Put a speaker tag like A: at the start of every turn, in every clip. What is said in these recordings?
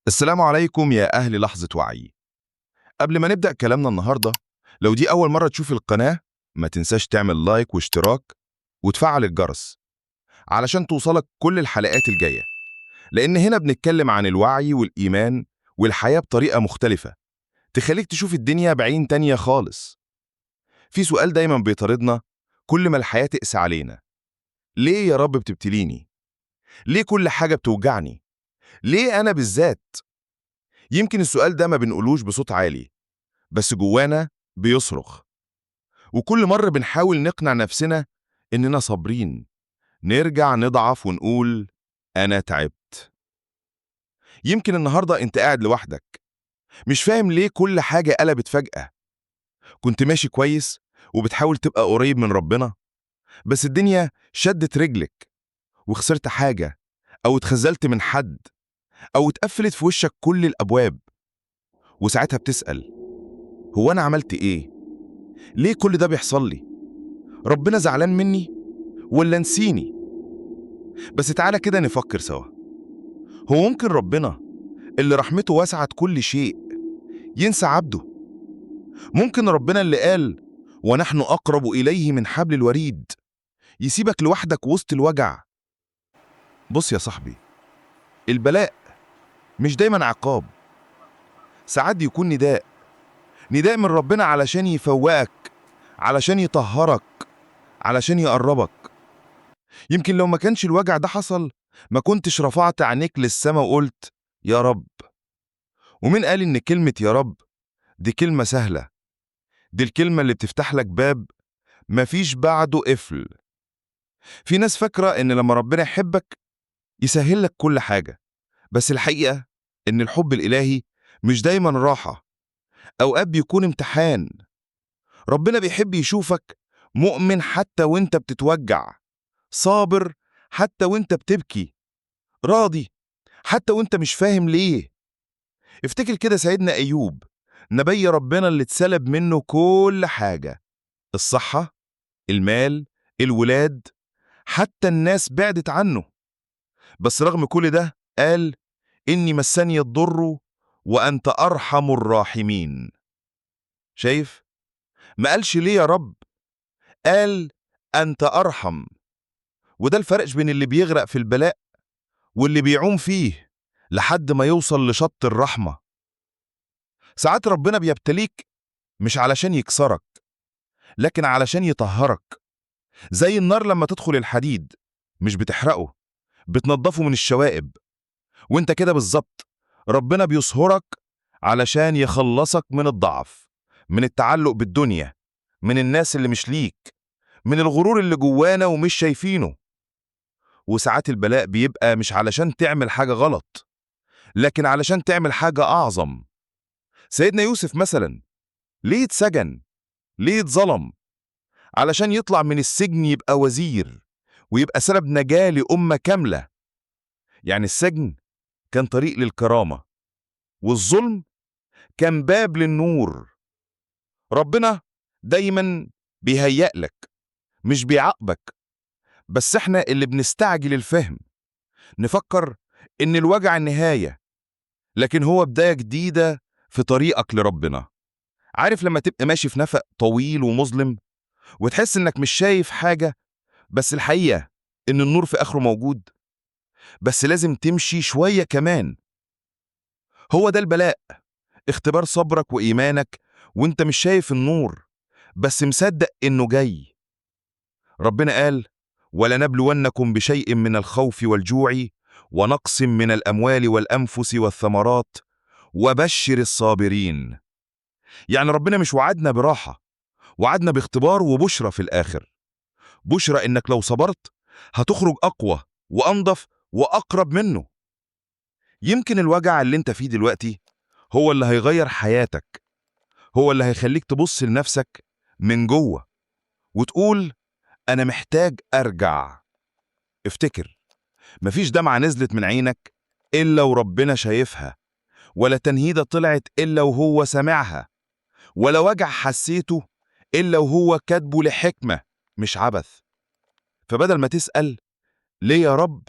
A: السلام عليكم يا أهل لحظة وعي. قبل ما نبدأ كلامنا النهاردة، لو دي أول مرة تشوف القناة ما تنساش تعمل لايك واشتراك وتفعل الجرس علشان توصلك كل الحلقات الجاية، لأن هنا بنتكلم عن الوعي والإيمان والحياة بطريقة مختلفة تخليك تشوف الدنيا بعين تانية خالص. في سؤال دايما بيطاردنا كل ما الحياة تقسى علينا: ليه يا رب بتبتليني؟ ليه كل حاجة بتوجعني؟ ليه أنا بالذات؟ يمكن السؤال ده ما بنقولوش بصوت عالي، بس جوانا بيصرخ، وكل مرة بنحاول نقنع نفسنا إننا صابرين نرجع نضعف ونقول أنا تعبت. يمكن النهاردة أنت قاعد لوحدك مش فاهم ليه كل حاجة قلبت فجأة. كنت ماشي كويس وبتحاول تبقى قريب من ربنا، بس الدنيا شدت رجلك وخسرت حاجة، أو اتخذلت من حد، أو اتقفلت في وشك كل الأبواب. وساعتها بتسأل: هو أنا عملت إيه؟ ليه كل ده بيحصل لي؟ ربنا زعلان مني ولا نسيني؟ بس تعالى كده نفكر سوا. هو ممكن ربنا اللي رحمته وسعت كل شيء ينسى عبده؟ ممكن ربنا اللي قال ونحن أقرب إليه من حبل الوريد يسيبك لوحدك وسط الوجع؟ بص يا صاحبي، البلاء مش دايما عقاب، ساعات بيكون نداء. نداء من ربنا علشان يفوقك، علشان يطهرك، علشان يقربك. يمكن لو ما كانش الوجع ده حصل ما كنتش رفعت عينيك للسما وقلت يا رب. ومين قال إن كلمة يا رب دي كلمة سهلة؟ دي الكلمة اللي بتفتح لك باب مفيش بعده قفل. في ناس فاكرة إن لما ربنا يحبك يسهل لك كل حاجة، بس الحقيقة إن الحب الإلهي مش دايما راحة، أوقات بيكون امتحان. ربنا بيحب يشوفك مؤمن حتى وانت بتتوجع، صابر حتى وانت بتبكي، راضي حتى وانت مش فاهم ليه. افتكر كده سيدنا أيوب، نبي ربنا اللي اتسلب منه كل حاجة: الصحة، المال، الولاد، حتى الناس بعدت عنه. بس رغم كل ده قال: إني مسني الضر وأنت أرحم الراحمين. شايف؟ ما قالش ليه يا رب، قال أنت أرحم. وده الفرق بين اللي بيغرق في البلاء واللي بيعوم فيه لحد ما يوصل لشط الرحمة. ساعات ربنا بيبتليك مش علشان يكسرك، لكن علشان يطهرك. زي النار لما تدخل الحديد مش بتحرقه، بتنضفه من الشوائب. وانت كده بالظبط، ربنا بيصهرك علشان يخلصك من الضعف، من التعلق بالدنيا، من الناس اللي مش ليك، من الغرور اللي جوانا ومش شايفينه. وساعات البلاء بيبقى مش علشان تعمل حاجة غلط، لكن علشان تعمل حاجة أعظم. سيدنا يوسف مثلا، ليه اتسجن؟ ليه اتظلم؟ علشان يطلع من السجن يبقى وزير ويبقى سبب نجاة لأمة كاملة. يعني السجن كان طريق للكرامة، والظلم كان باب للنور. ربنا دايما بيهيأ لك مش بيعاقبك، بس احنا اللي بنستعجل الفهم، نفكر ان الوجع النهاية، لكن هو بداية جديدة في طريقك لربنا. عارف لما تبقى ماشي في نفق طويل ومظلم وتحس انك مش شايف حاجة، بس الحقيقة ان النور في اخره موجود، بس لازم تمشي شوية كمان. هو ده البلاء، اختبار صبرك وإيمانك وانت مش شايف النور، بس مصدق انه جاي. ربنا قال: ولنبلونكم بشيء من الخوف والجوع ونقص من الأموال والأنفس والثمرات وبشر الصابرين. يعني ربنا مش وعدنا براحة، وعدنا باختبار وبشرة في الآخر. بشرة إنك لو صبرت هتخرج أقوى وأنضف وأقرب منه. يمكن الوجع اللي انت فيه دلوقتي هو اللي هيغير حياتك، هو اللي هيخليك تبص لنفسك من جوه وتقول أنا محتاج أرجع. افتكر، مفيش دمعة نزلت من عينك إلا وربنا شايفها، ولا تنهيدة طلعت إلا وهو سامعها، ولا وجع حسيته إلا وهو كاتبه لحكمة مش عبث. فبدل ما تسأل ليه يا رب،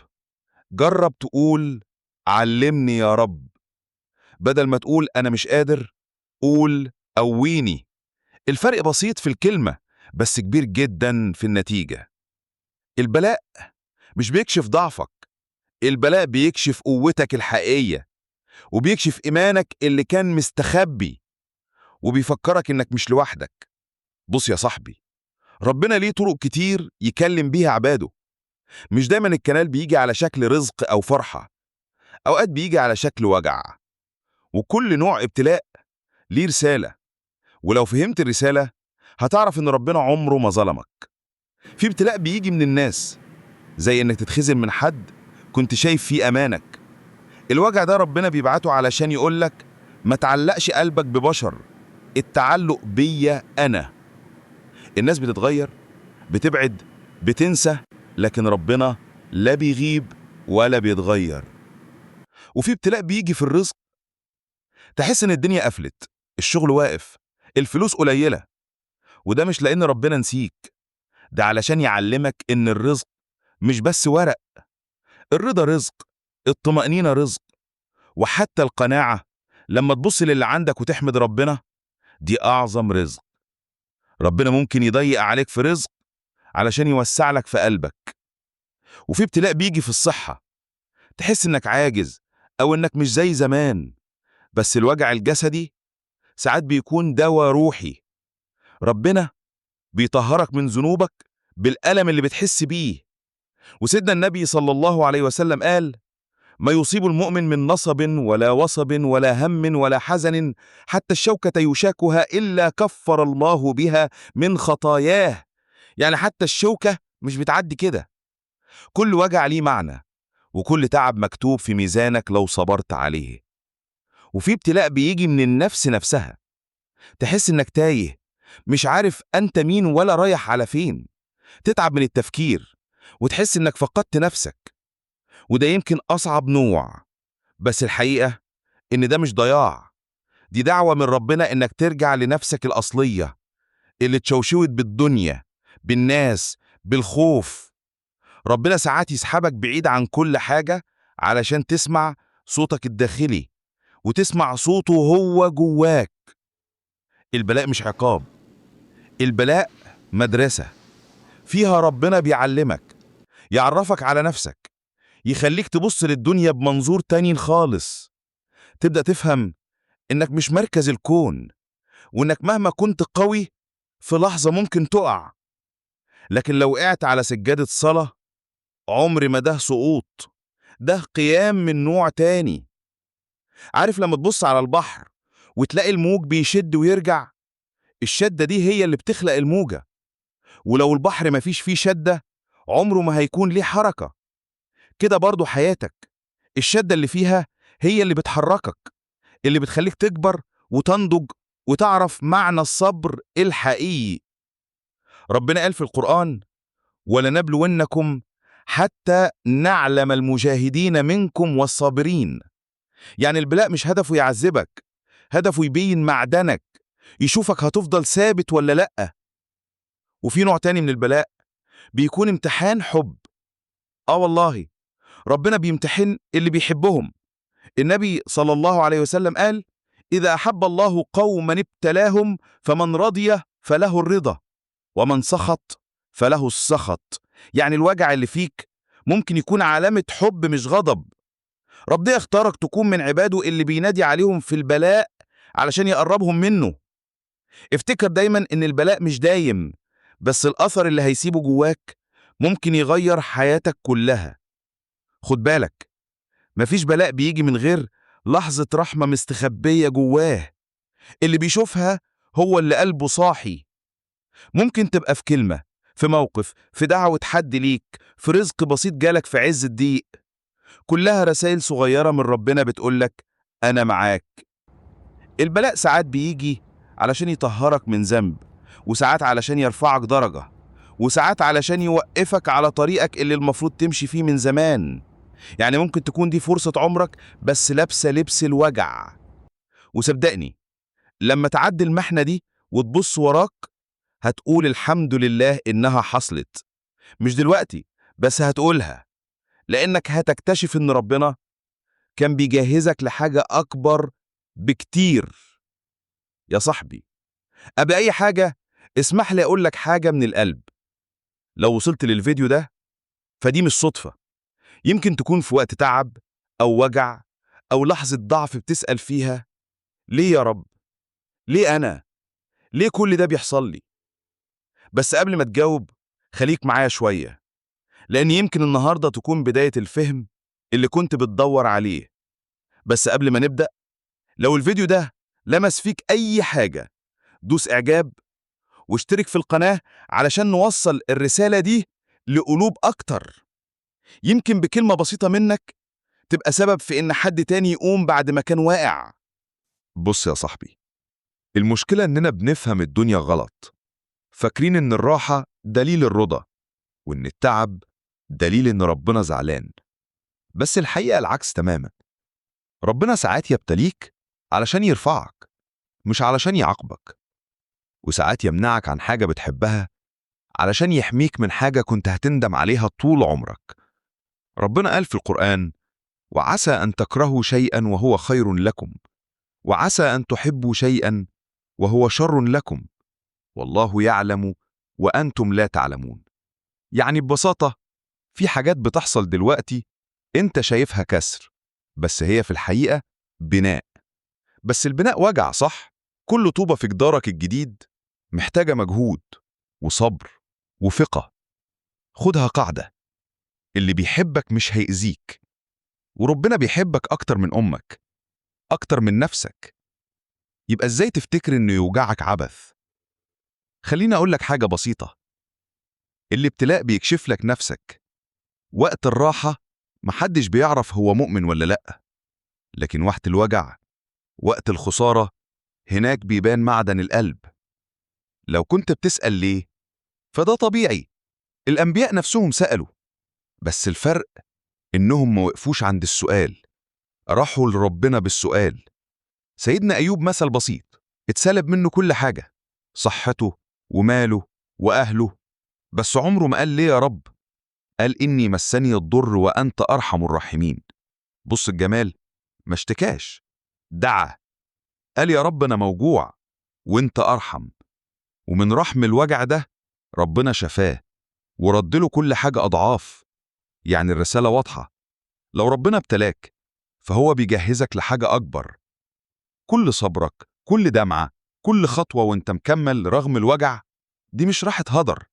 A: جرب تقول علمني يا رب. بدل ما تقول أنا مش قادر، قول قويني. الفرق بسيط في الكلمة بس كبير جدا في النتيجة. البلاء مش بيكشف ضعفك، البلاء بيكشف قوتك الحقيقية، وبيكشف إيمانك اللي كان مستخبي، وبيفكرك إنك مش لوحدك. بص يا صاحبي، ربنا ليه طرق كتير يكلم بيها عباده. مش دايما الكلام بيجي على شكل رزق أو فرحة، أوقات بيجي على شكل وجع. وكل نوع ابتلاء ليه رسالة، ولو فهمت الرسالة هتعرف إن ربنا عمره ما ظلمك. في ابتلاء بيجي من الناس، زي إنك تتخذل من حد كنت شايف فيه أمانك. الوجع ده ربنا بيبعته علشان يقولك ما تعلقش قلبك ببشر، التعلق بيا أنا. الناس بتتغير، بتبعد، بتنسى، لكن ربنا لا بيغيب ولا بيتغير. وفي ابتلاء بيجي في الرزق، تحس إن الدنيا قفلت، الشغل واقف، الفلوس قليلة، وده مش لأن ربنا نسيك، ده علشان يعلمك إن الرزق مش بس ورق. الرضا رزق، الطمأنينة رزق، وحتى القناعة لما تبص للي عندك وتحمد ربنا دي أعظم رزق. ربنا ممكن يضيق عليك في رزق علشان يوسع لك في قلبك. وفي ابتلاء بيجي في الصحة، تحس إنك عاجز أو إنك مش زي زمان، بس الوجع الجسدي ساعات بيكون دواء روحي. ربنا بيطهرك من ذنوبك بالألم اللي بتحس بيه. وسيدنا النبي صلى الله عليه وسلم قال: ما يصيب المؤمن من نصب ولا وصب ولا هم ولا حزن حتى الشوكة يشاكها إلا كفر الله بها من خطاياه. يعني حتى الشوكة مش بتعدي كده. كل وجع ليه معنى، وكل تعب مكتوب في ميزانك لو صبرت عليه. وفي ابتلاء بيجي من النفس نفسها، تحس إنك تايه، مش عارف أنت مين ولا رايح على فين. تتعب من التفكير وتحس إنك فقدت نفسك، وده يمكن أصعب نوع. بس الحقيقة إن ده مش ضياع، دي دعوة من ربنا إنك ترجع لنفسك الأصلية اللي اتشوشوت بالدنيا، بالناس، بالخوف. ربنا ساعات يسحبك بعيد عن كل حاجة علشان تسمع صوتك الداخلي، وتسمع صوته هو جواك. البلاء مش عقاب، البلاء مدرسة فيها ربنا بيعلمك، يعرفك على نفسك، يخليك تبص للدنيا بمنظور تاني خالص. تبدأ تفهم إنك مش مركز الكون، وإنك مهما كنت قوي في لحظة ممكن تقع، لكن لو وقعت على سجادة صلاة عمر ما ده سقوط، ده قيام من نوع تاني. عارف لما تبص على البحر وتلاقي الموج بيشد ويرجع؟ الشدة دي هي اللي بتخلق الموجة. ولو البحر مفيش فيه شدة عمره ما هيكون ليه حركة. كده برضو حياتك، الشدة اللي فيها هي اللي بتحركك، اللي بتخليك تكبر وتنضج وتعرف معنى الصبر الحقيقي. ربنا قال في القرآن: ولنبلونكم حتى نعلم المجاهدين منكم والصابرين. يعني البلاء مش هدفه يعذبك، هدفه يبين معدنك، يشوفك هتفضل ثابت ولا لأ. وفي نوع تاني من البلاء بيكون امتحان حب. والله ربنا بيمتحن اللي بيحبهم. النبي صلى الله عليه وسلم قال: إذا أحب الله قوما ابتلاهم، فمن رضي فله الرضا، ومن سخط فله السخط. يعني الوجع اللي فيك ممكن يكون علامة حب مش غضب. ربنا اختارك تكون من عباده اللي بينادي عليهم في البلاء علشان يقربهم منه. افتكر دايما إن البلاء مش دايم، بس الأثر اللي هيسيبه جواك ممكن يغير حياتك كلها. خد بالك، مفيش بلاء بيجي من غير لحظة رحمة مستخبية جواه. اللي بيشوفها هو اللي قلبه صاحي. ممكن تبقى في كلمة، في موقف، في دعوة حد ليك، في رزق بسيط جالك في عز الضيق. كلها رسائل صغيرة من ربنا بتقولك أنا معاك. البلاء ساعات بيجي علشان يطهرك من ذنب، وساعات علشان يرفعك درجة، وساعات علشان يوقفك على طريقك اللي المفروض تمشي فيه من زمان. يعني ممكن تكون دي فرصة عمرك بس لابسة لبس الوجع. وصدقني، لما تعدي المحنة دي وتبص وراك هتقول الحمد لله إنها حصلت. مش دلوقتي بس هتقولها، لأنك هتكتشف إن ربنا كان بيجهزك لحاجة أكبر بكتير. يا صاحبي، قبل أي حاجة اسمح لي أقول لك حاجة من القلب. لو وصلت للفيديو ده فدي مش صدفة. يمكن تكون في وقت تعب أو وجع أو لحظة ضعف بتسأل فيها: ليه يا رب؟ ليه أنا؟ ليه كل ده بيحصل لي؟ بس قبل ما تجاوب خليك معايا شوية، لأن يمكن النهاردة تكون بداية الفهم اللي كنت بتدور عليه. بس قبل ما نبدأ، لو الفيديو ده لمس فيك أي حاجة، دوس إعجاب واشترك في القناة علشان نوصل الرسالة دي لقلوب أكتر. يمكن بكلمة بسيطة منك تبقى سبب في إن حد تاني يقوم بعد ما كان واقع. بص يا صاحبي، المشكلة إننا بنفهم الدنيا غلط، فاكرين إن الراحة دليل الرضا، وإن التعب دليل إن ربنا زعلان. بس الحقيقة العكس تماما. ربنا ساعات يبتليك علشان يرفعك، مش علشان يعاقبك. وساعات يمنعك عن حاجة بتحبها علشان يحميك من حاجة كنت هتندم عليها طول عمرك. ربنا قال في القرآن: وعسى أن تكرهوا شيئا وهو خير لكم، وعسى أن تحبوا شيئا وهو شر لكم، والله يعلم وأنتم لا تعلمون. يعني ببساطة، في حاجات بتحصل دلوقتي انت شايفها كسر، بس هي في الحقيقة بناء. بس البناء وجع، صح؟ كل طوبة في جدارك الجديد محتاجة مجهود وصبر وثقة. خدها قاعدة: اللي بيحبك مش هيأذيك، وربنا بيحبك أكتر من أمك، أكتر من نفسك. يبقى إزاي تفتكر إنه يوجعك عبث؟ خليني أقول لك حاجة بسيطة: الابتلاء بيكشف لك نفسك. وقت الراحة محدش بيعرف هو مؤمن ولا لأ، لكن وقت الوجع، وقت الخسارة، هناك بيبان معدن القلب. لو كنت بتسأل ليه، فده طبيعي. الأنبياء نفسهم سألوا، بس الفرق إنهم ما وقفوش عند السؤال، راحوا لربنا بالسؤال. سيدنا أيوب مثل بسيط: اتسلب منه كل حاجة، صحته وماله وأهله، بس عمره ما قال ليه يا رب. قال: إني مسني الضر وأنت أرحم الراحمين. بص الجمال، ما اشتكاش، دعا. قال: يا رب أنا موجوع وأنت أرحم. ومن رحم الوجع ده ربنا شفاه ورد له كل حاجة أضعاف. يعني الرسالة واضحة: لو ربنا ابتلاك فهو بيجهزك لحاجة أكبر. كل صبرك، كل دمعة، كل خطوة وانت مكمل رغم الوجع، دي مش راحة هدر.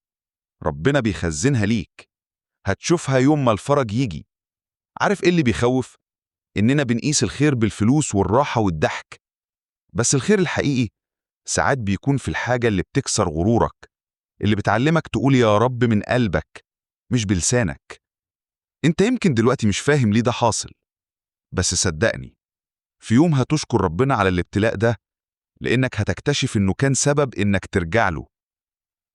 A: ربنا بيخزنها ليك، هتشوفها يوم ما الفرج يجي. عارف ايه اللي بيخوف؟ إننا بنقيس الخير بالفلوس والراحة والضحك، بس الخير الحقيقي ساعات بيكون في الحاجة اللي بتكسر غرورك، اللي بتعلمك تقول يا رب من قلبك مش بلسانك. انت يمكن دلوقتي مش فاهم ليه ده حاصل، بس صدقني، في يوم هتشكر ربنا على الابتلاء ده، لأنك هتكتشف إنه كان سبب إنك ترجع له.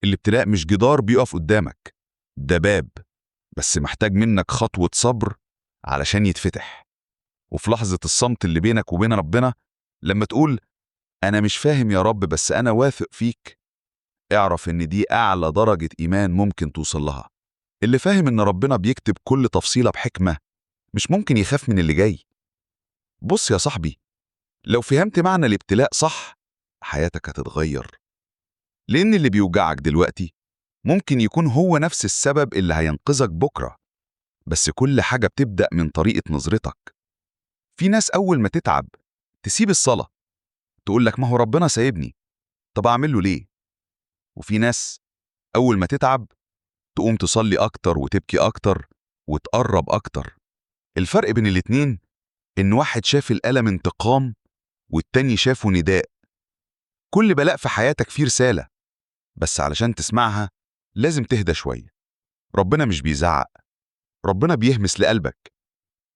A: الابتلاء مش جدار بيقف قدامك، ده باب، بس محتاج منك خطوة صبر علشان يتفتح. وفي لحظة الصمت اللي بينك وبين ربنا، لما تقول أنا مش فاهم يا رب بس أنا واثق فيك، اعرف إن دي أعلى درجة إيمان ممكن توصل لها. اللي فاهم إن ربنا بيكتب كل تفصيلة بحكمة مش ممكن يخاف من اللي جاي. بص يا صاحبي، لو فهمت معنى الابتلاء صح، حياتك هتتغير. لأن اللي بيوجعك دلوقتي ممكن يكون هو نفس السبب اللي هينقذك بكرة. بس كل حاجة بتبدأ من طريقة نظرتك. في ناس أول ما تتعب تسيب الصلاة، تقول لك ما هو ربنا سايبني، طب أعمل له ليه؟ وفي ناس أول ما تتعب تقوم تصلي أكتر وتبكي أكتر وتقرب أكتر. الفرق بين الاتنين إن واحد شاف الألم انتقام والتاني شافه نداء. كل بلاء في حياتك فيه رسالة، بس علشان تسمعها لازم تهدى شوية. ربنا مش بيزعق، ربنا بيهمس لقلبك،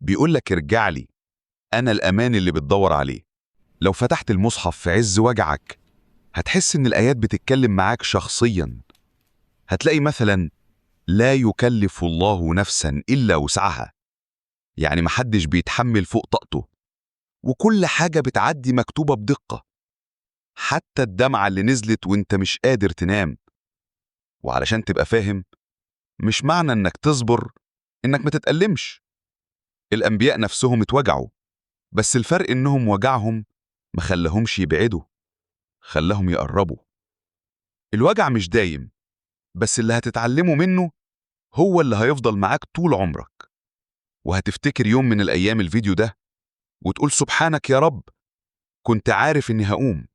A: بيقولك ارجع لي، أنا الأمان اللي بتدور عليه. لو فتحت المصحف في عز وجعك هتحس إن الآيات بتتكلم معاك شخصياً. هتلاقي مثلاً: لا يكلف الله نفساً إلا وسعها، يعني محدش بيتحمل فوق طاقته، وكل حاجة بتعدي مكتوبة بدقة، حتى الدمعة اللي نزلت وانت مش قادر تنام. وعلشان تبقى فاهم، مش معنى انك تصبر انك ما تتألمش. الأنبياء نفسهم اتوجعوا، بس الفرق انهم وجعهم
B: ما خلاهمش يبعدوا، خلاهم يقربوا. الوجع مش دايم، بس اللي هتتعلمه منه هو اللي هيفضل معاك طول عمرك. وهتفتكر يوم من الأيام الفيديو ده وتقول سبحانك يا رب، كنت عارف إني هقوم.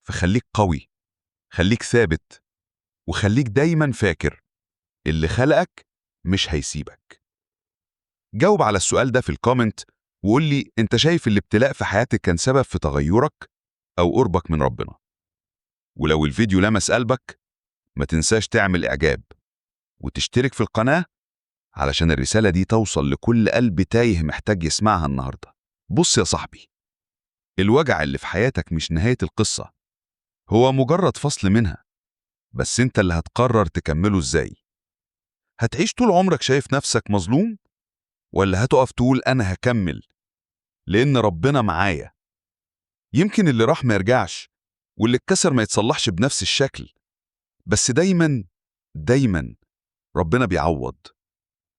B: فخليك قوي، خليك ثابت، وخليك دايما فاكر اللي خلقك مش هيسيبك. جاوب على السؤال ده في الكومنت وقول لي انت شايف الابتلاء في حياتك كان سبب في تغيرك أو قربك من ربنا. ولو الفيديو لمس قلبك ما تنساش تعمل إعجاب وتشترك في القناة علشان الرسالة دي توصل لكل قلب تايه محتاج يسمعها النهاردة. بص يا صاحبي، الوجع اللي في حياتك مش نهاية القصة، هو مجرد فصل منها، بس انت اللي هتقرر تكمله ازاي. هتعيش طول عمرك شايف نفسك مظلوم، ولا هتقف تقول أنا هكمل لأن ربنا معايا؟ يمكن اللي راح ما يرجعش، واللي اتكسر ما يتصلحش بنفس الشكل، بس دايما دايما ربنا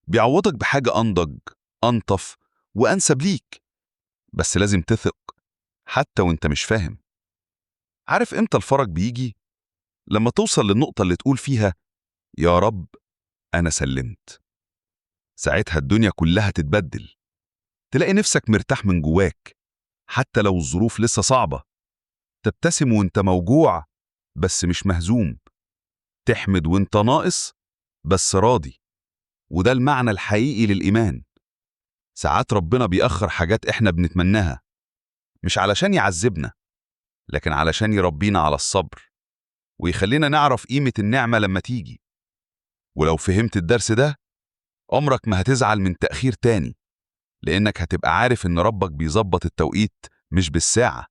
B: بيعوضك بحاجة أنضج، أنطف، وأنسب ليك. بس لازم تثق حتى وانت مش فاهم. عارف امتى الفرج بيجي؟ لما توصل للنقطة اللي تقول فيها يا رب أنا سلمت. ساعتها الدنيا كلها تتبدل، تلاقي نفسك مرتاح من جواك حتى لو الظروف لسه صعبة. تبتسم وانت موجوع بس مش مهزوم، تحمد وانت ناقص بس راضي. وده المعنى الحقيقي للإيمان. ساعات ربنا بيأخر حاجات احنا بنتمناها، مش علشان يعذبنا، لكن علشان يربينا على الصبر ويخلينا نعرف قيمة النعمة لما تيجي. ولو فهمت الدرس ده عمرك ما هتزعل من تأخير تاني، لأنك هتبقى عارف إن ربك بيظبط التوقيت مش بالساعة،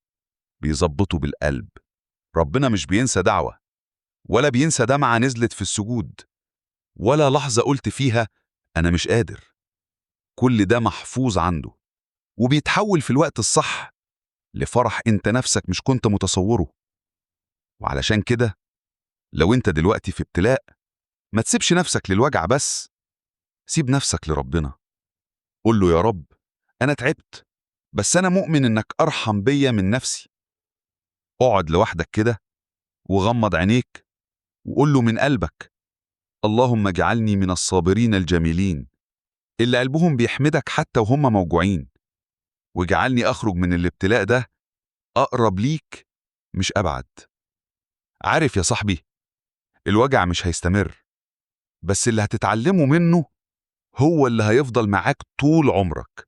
B: بيظبطه بالقلب. ربنا مش بينسى دعوة، ولا بينسى دمعة نزلت في السجود، ولا لحظة قلت فيها أنا مش قادر. كل ده محفوظ عنده، وبيتحول في الوقت الصح لفرح انت نفسك مش كنت متصوره. وعلشان كده لو انت دلوقتي في ابتلاء، ما تسيبش نفسك للوجع بس، سيب نفسك لربنا. قول له يا رب أنا تعبت، بس أنا مؤمن إنك أرحم بيا من نفسي. اقعد لوحدك كده وغمض عينيك وقول له من قلبك اللهم اجعلني من الصابرين الجميلين اللي قلبهم بيحمدك حتى وهم موجوعين، واجعلني أخرج من الابتلاء ده أقرب ليك مش أبعد. عارف يا صاحبي، الوجع مش هيستمر، بس اللي هتتعلمه منه هو اللي هيفضل معاك طول عمرك.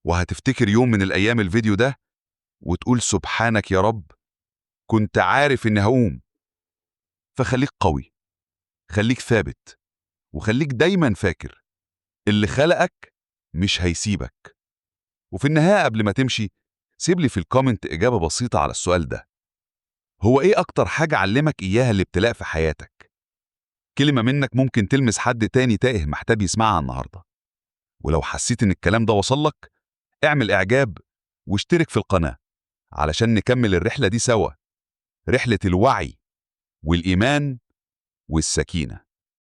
B: وهتفتكر يوم من الأيام الفيديو ده وتقول سبحانك يا رب، كنت عارف إني هقوم. فخليك قوي، خليك ثابت، وخليك دايما فاكر اللي خلقك مش هيسيبك. وفي النهاية قبل ما تمشي سيب لي في الكومنت إجابة بسيطة على السؤال ده: هو إيه أكتر حاجة علمك إياها الابتلاء في حياتك؟ كلمة منك ممكن تلمس حد تاني تائه محتاج يسمعها النهاردة. ولو حسيت إن الكلام ده وصلك، اعمل إعجاب واشترك في القناة علشان نكمل الرحلة دي سوا، رحلة الوعي والإيمان والسكينة.